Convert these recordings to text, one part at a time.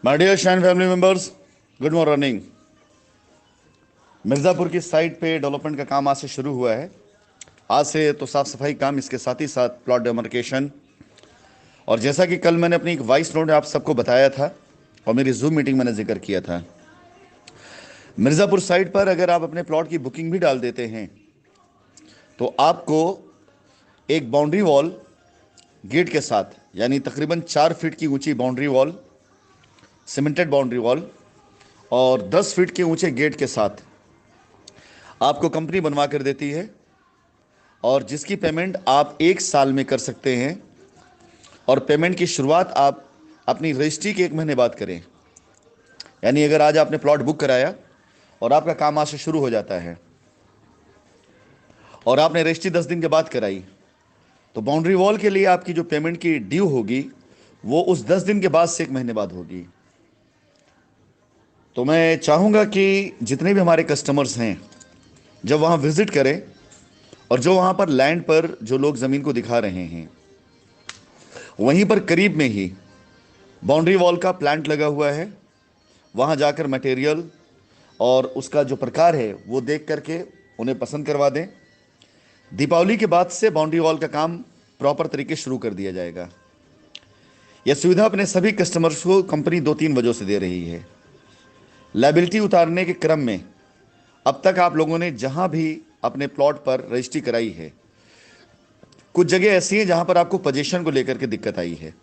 My dear shine family members, good morning. Mirzapur की site पे development का काम आज से शुरू हुआ है। आज से तो साफ सफाई काम, इसके साथ ही साथ प्लॉट डेमार्केशन। और जैसा कि कल मैंने अपनी एक वॉइस नोट में आप सबको बताया था और मेरी जूम मीटिंग मैंने जिक्र किया था, मिर्ज़ापुर साइट पर अगर आप अपने प्लॉट की बुकिंग भी डाल देते हैं तो आपको एक बाउंड्री वॉल गेट के साथ, यानी तकरीबन 4 फीट की ऊंची boundary wall, cemented boundary wall और 10 फीट के ऊंचे गेट के साथ आपको कंपनी बनवा कर देती है, और जिसकी पेमेंट आप 1 साल में कर सकते हैं। और पेमेंट की शुरुआत आप अपनी रजिस्ट्री के 1 महीने बाद करें। यानी अगर आज आपने प्लॉट बुक कराया और आपका काम आज से शुरू हो जाता है और आपने रजिस्ट्री 10 दिन के बाद कराई, तो बाउंड्री वॉल के लिए आपकी जो पेमेंट की ड्यू होगी वो उस 10 दिन के बाद से 1 महीने बाद होगी। तो मैं चाहूँगा कि जितने भी हमारे कस्टमर्स हैं जब वहाँ विज़िट करें, और जो वहाँ पर लैंड पर जो लोग ज़मीन को दिखा रहे हैं वहीं पर करीब में ही बाउंड्री वॉल का प्लांट लगा हुआ है, वहाँ जाकर मटेरियल और उसका जो प्रकार है वो देख करके उन्हें पसंद करवा दें। दीपावली के बाद से बाउंड्री वॉल का काम प्रॉपर तरीके शुरू कर दिया जाएगा। यह सुविधा अपने सभी कस्टमर्स को कंपनी 2-3 वजहों से दे रही है। लायबिलिटी उतारने के क्रम में अब तक आप लोगों ने जहां भी अपने प्लॉट पर रजिस्ट्री कराई है, कुछ जगह ऐसी हैं जहां पर आपको पोजीशन को लेकर के दिक्कत आई है।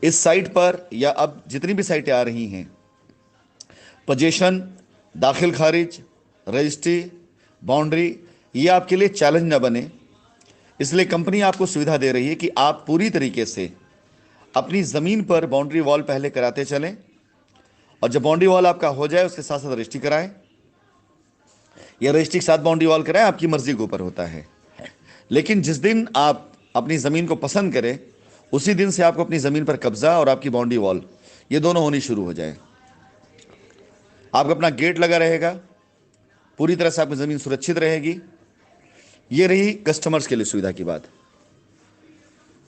इस साइट पर या अब जितनी भी साइटें आ रही हैं, पोजीशन, दाखिल खारिज, रजिस्ट्री, बाउंड्री, ये आपके लिए चैलेंज ना बने, इसलिए कंपनी आपको सुविधा दे रही है कि आप पूरी तरीके से अपनी ज़मीन पर बाउंड्री वॉल पहले कराते चलें, और जब बाउंड्री वॉल आपका हो जाए उसके साथ साथ रजिस्ट्री कराएं या रजिस्ट्री के साथ बाउंड्री वॉल कराएं, आपकी मर्जी के ऊपर होता है। लेकिन जिस दिन आप अपनी ज़मीन को पसंद करें उसी दिन से आपको अपनी ज़मीन पर कब्जा और आपकी बाउंड्री वॉल, ये दोनों होनी शुरू हो जाए। आपका अपना गेट लगा रहेगा, पूरी तरह से आपकी ज़मीन सुरक्षित रहेगी। ये रही कस्टमर्स के लिए सुविधा की बात।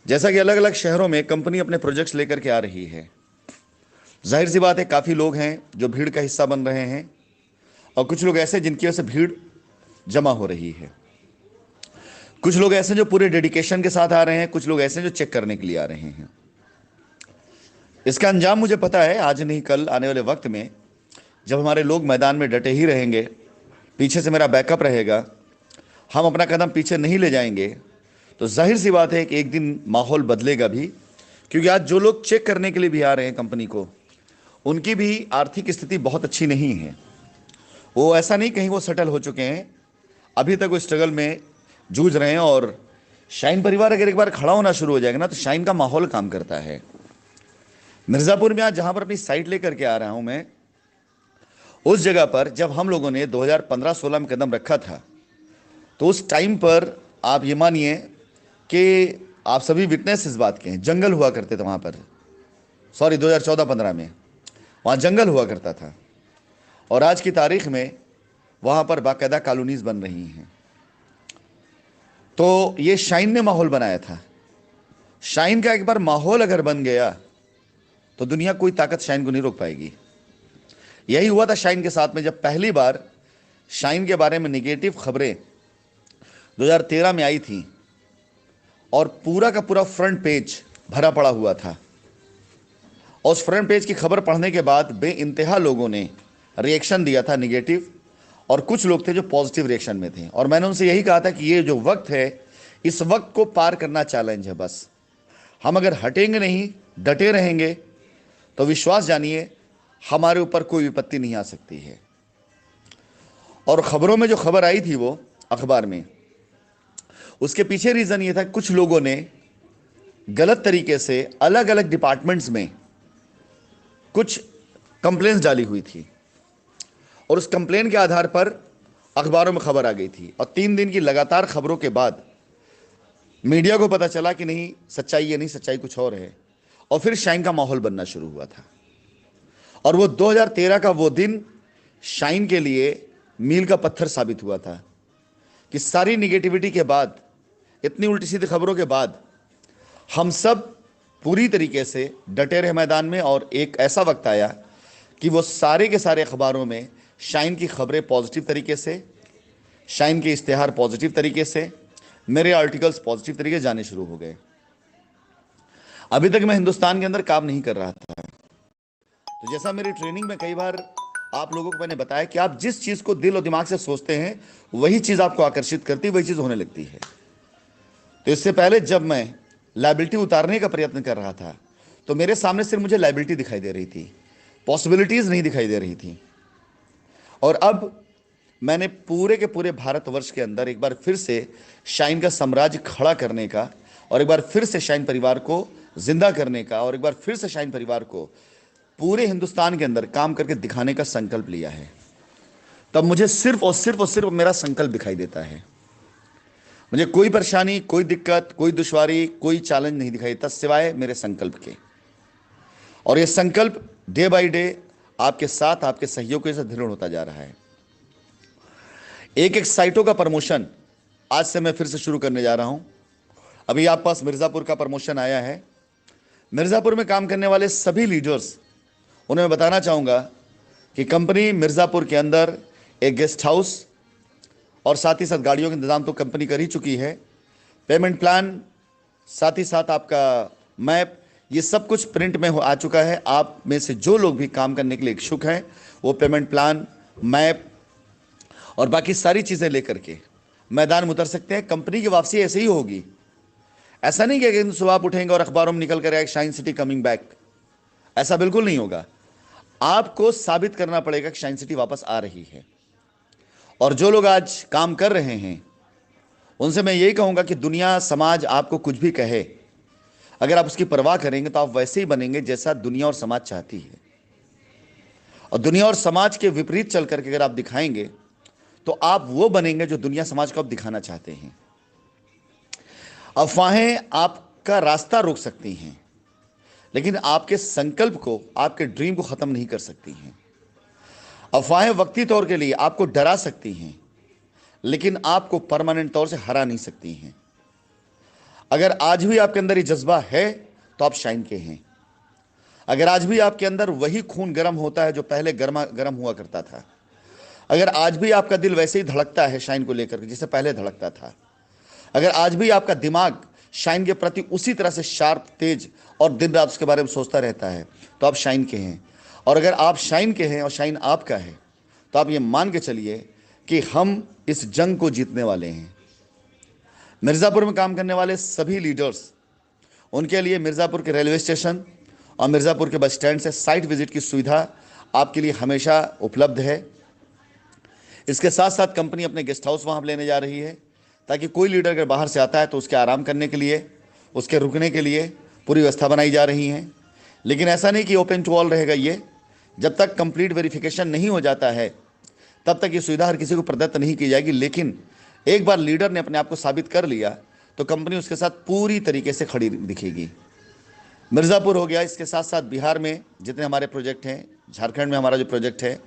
जैसा कि अलग अलग शहरों में कंपनी अपने प्रोजेक्ट्स लेकर के आ रही है, जाहिर सी बात है काफ़ी लोग हैं जो भीड़ का हिस्सा बन रहे हैं, और कुछ लोग ऐसे जिनकी वजह से भीड़ जमा हो रही है। कुछ लोग ऐसे जो पूरे डेडिकेशन के साथ आ रहे हैं, कुछ लोग ऐसे जो चेक करने के लिए आ रहे हैं। इसका अंजाम मुझे पता है, आज नहीं कल आने वाले वक्त में जब हमारे लोग मैदान में डटे ही रहेंगे, पीछे से मेरा बैकअप रहेगा, हम अपना कदम पीछे नहीं ले जाएंगे, तो जाहिर सी बात है कि एक दिन माहौल बदलेगा भी। क्योंकि आज जो लोग चेक करने के लिए भी आ रहे हैं कंपनी को, उनकी भी आर्थिक स्थिति बहुत अच्छी नहीं है। वो ऐसा नहीं कहीं वो सेटल हो चुके हैं, अभी तक वो स्ट्रगल में जूझ रहे हैं। और शाइन परिवार अगर एक बार खड़ा होना शुरू हो जाएगा ना, तो शाइन का माहौल काम करता है। मिर्ज़ापुर में आज जहां पर अपनी साइट लेकर के आ रहा हूं मैं, उस जगह पर जब हम लोगों ने 2015-16 में कदम रखा था, तो उस टाइम पर आप ये मानिए कि आप सभी विटनेस इस बात के हैं, जंगल हुआ करते थे वहाँ पर। सॉरी, 2014-15 में वहाँ जंगल हुआ करता था, और आज की तारीख में वहाँ पर बाकायदा कॉलोनीज बन रही हैं। तो ये शाइन ने माहौल बनाया था। शाइन का एक बार माहौल अगर बन गया तो दुनिया कोई ताकत शाइन को नहीं रोक पाएगी। यही हुआ था शाइन के साथ में, जब पहली बार शाइन के बारे में निगेटिव खबरें 2013 में आई थी, और पूरा का पूरा फ्रंट पेज भरा पड़ा हुआ था। और उस फ्रंट पेज की खबर पढ़ने के बाद बेइंतहा लोगों ने रिएक्शन दिया था निगेटिव, और कुछ लोग थे जो पॉजिटिव रिएक्शन में थे। और मैंने उनसे यही कहा था कि ये जो वक्त है, इस वक्त को पार करना चैलेंज है। बस हम अगर हटेंगे नहीं, डटे रहेंगे, तो विश्वास जानिए हमारे ऊपर कोई विपत्ति नहीं आ सकती है। और खबरों में जो खबर आई थी वो अखबार में, उसके पीछे रीज़न ये था, कुछ लोगों ने गलत तरीके से अलग अलग डिपार्टमेंट्स में कुछ कंप्लेंट्स डाली हुई थी, और उस कंप्लेन के आधार पर अखबारों में खबर आ गई थी। और 3 दिन की लगातार खबरों के बाद मीडिया को पता चला कि नहीं, सच्चाई ये नहीं, सच्चाई कुछ और है। और फिर शाइन का माहौल बनना शुरू हुआ था। और वो 2013 का वो दिन शाइन के लिए मील का पत्थर साबित हुआ था कि सारी निगेटिविटी के बाद, इतनी उल्टी सीधी खबरों के बाद, हम सब पूरी तरीके से डटे रहे मैदान में, और एक ऐसा वक्त आया कि वो सारे के सारे अखबारों में शाइन की खबरें पॉजिटिव तरीके से, शाइन के इश्तेहार पॉजिटिव तरीके से, मेरे आर्टिकल्स पॉजिटिव तरीके से जाने शुरू हो गए। अभी तक मैं हिंदुस्तान के अंदर काम नहीं कर रहा था। तो जैसा मेरी ट्रेनिंग में कई बार आप लोगों को मैंने बताया कि आप जिस चीज को दिल और दिमाग से सोचते हैं वही चीज आपको आकर्षित करती है, वही चीज होने लगती है। तो इससे पहले जब मैं लायबिलिटी उतारने का प्रयत्न कर रहा था तो मेरे सामने सिर्फ मुझे लायबिलिटी दिखाई दे रही थी, पॉसिबिलिटीज नहीं दिखाई दे रही थी। और अब मैंने पूरे के पूरे भारतवर्ष के अंदर एक बार फिर से शाइन का साम्राज्य खड़ा करने का, और एक बार फिर से शाइन परिवार को जिंदा करने का, और एक बार फिर से शाइन परिवार को पूरे हिंदुस्तान के अंदर काम करके दिखाने का संकल्प लिया है। तब मुझे सिर्फ और सिर्फ और सिर्फ मेरा संकल्प दिखाई देता है। मुझे कोई परेशानी, कोई दिक्कत, कोई दुश्वारी, कोई चैलेंज नहीं दिखाई देता सिवाय मेरे संकल्प के। और यह संकल्प डे बाय डे आपके साथ, आपके सहयोग के साथ दृढ़ होता जा रहा है। एक साइटों का प्रमोशन आज से मैं फिर से शुरू करने जा रहा हूं। अभी आप पास मिर्जापुर का प्रमोशन आया है। मिर्जापुर में काम करने वाले सभी लीडर्स, उन्हें मैं बताना चाहूंगा कि कंपनी मिर्जापुर के अंदर एक गेस्ट हाउस और साथ ही साथ गाड़ियों का इंतजाम तो कंपनी कर ही चुकी है। पेमेंट प्लान, साथ ही साथ आपका मैप, ये सब कुछ प्रिंट में आ चुका है। आप में से जो लोग भी काम करने के लिए इच्छुक हैं वो पेमेंट प्लान, मैप और बाकी सारी चीज़ें लेकर के मैदान में उतर सकते हैं। कंपनी की वापसी ऐसे ही होगी। ऐसा नहीं कि एक दिन सुबह आप उठेंगे और अखबारों में निकल कर आएगा शाइन सिटी कमिंग बैक, ऐसा बिल्कुल नहीं होगा। आपको साबित करना पड़ेगा कि शाइन सिटी वापस आ रही है। और जो लोग आज काम कर रहे हैं उनसे मैं यही कहूंगा कि दुनिया, समाज आपको कुछ भी कहे, अगर आप उसकी परवाह करेंगे तो आप वैसे ही बनेंगे जैसा दुनिया और समाज चाहती है। और दुनिया और समाज के विपरीत चल करके अगर आप दिखाएंगे तो आप वो बनेंगे जो दुनिया समाज को आप दिखाना चाहते हैं। अफवाहें आपका रास्ता रोक सकती हैं, लेकिन आपके संकल्प को, आपके ड्रीम को खत्म नहीं कर सकती हैं। अफवाहें वक्ती तौर के लिए आपको डरा सकती हैं, लेकिन आपको परमानेंट तौर से हरा नहीं सकती हैं। अगर आज भी आपके अंदर ये जज्बा है तो आप शाइन के हैं। अगर आज भी आपके अंदर वही खून गर्म होता है जो पहले गर्म हुआ करता था, अगर आज भी आपका दिल वैसे ही धड़कता है शाइन को लेकर जिससे पहले धड़कता था, अगर आज भी आपका दिमाग शाइन के प्रति उसी तरह से शार्प, तेज और दिन रात उसके बारे में सोचता रहता है, तो आप शाइन के हैं। और अगर आप शाइन के हैं और शाइन आपका है तो आप ये मान के चलिए कि हम इस जंग को जीतने वाले हैं। मिर्ज़ापुर में काम करने वाले सभी लीडर्स, उनके लिए मिर्ज़ापुर के रेलवे स्टेशन और मिर्ज़ापुर के बस स्टैंड से साइट विजिट की सुविधा आपके लिए हमेशा उपलब्ध है। इसके साथ साथ कंपनी अपने गेस्ट हाउस वहाँ लेने जा रही है ताकि कोई लीडर अगर बाहर से आता है तो उसके आराम करने के लिए, उसके रुकने के लिए पूरी व्यवस्था बनाई जा रही है। लेकिन ऐसा नहीं कि ओपन टू ऑल रहेगा ये। जब तक कंप्लीट वेरिफिकेशन नहीं हो जाता है तब तक ये सुविधा हर किसी को प्रदत्त नहीं की जाएगी। लेकिन एक बार लीडर ने अपने आप को साबित कर लिया तो कंपनी उसके साथ पूरी तरीके से खड़ी दिखेगी। मिर्ज़ापुर हो गया, इसके साथ साथ बिहार में जितने हमारे प्रोजेक्ट हैं, झारखंड में हमारा जो प्रोजेक्ट है,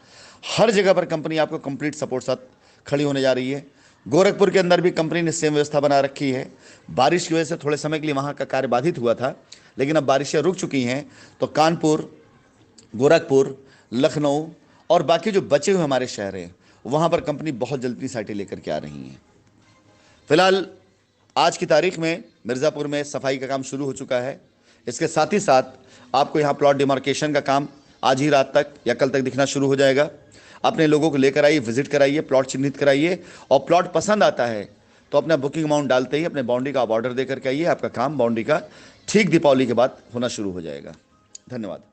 हर जगह पर कंपनी आपको कंप्लीट सपोर्ट साथ खड़ी होने जा रही है। गोरखपुर के अंदर भी कंपनी ने सेम व्यवस्था बना रखी है। बारिश की वजह से थोड़े समय के लिए वहाँ का कार्य बाधित हुआ था, लेकिन अब बारिशें रुक चुकी हैं तो कानपुर, गोरखपुर, लखनऊ और बाकी जो बचे हुए हमारे शहर हैं वहाँ पर कंपनी बहुत जल्दी साइटें लेकर के आ रही हैं। फिलहाल आज की तारीख में मिर्ज़ापुर में सफाई का काम शुरू हो चुका है। इसके साथ ही साथ आपको यहाँ प्लॉट डिमार्केशन का काम आज ही रात तक या कल तक दिखना शुरू हो जाएगा। अपने लोगों को लेकर आइए, विजिट कराइए, प्लॉट चिन्हित कराइए, और प्लॉट पसंद आता है तो अपना बुकिंग अमाउंट डालते ही अपने बाउंड्री का आप ऑर्डर दे करके आइए। आपका काम बाउंड्री का ठीक दीपावली के बाद होना शुरू हो जाएगा। धन्यवाद।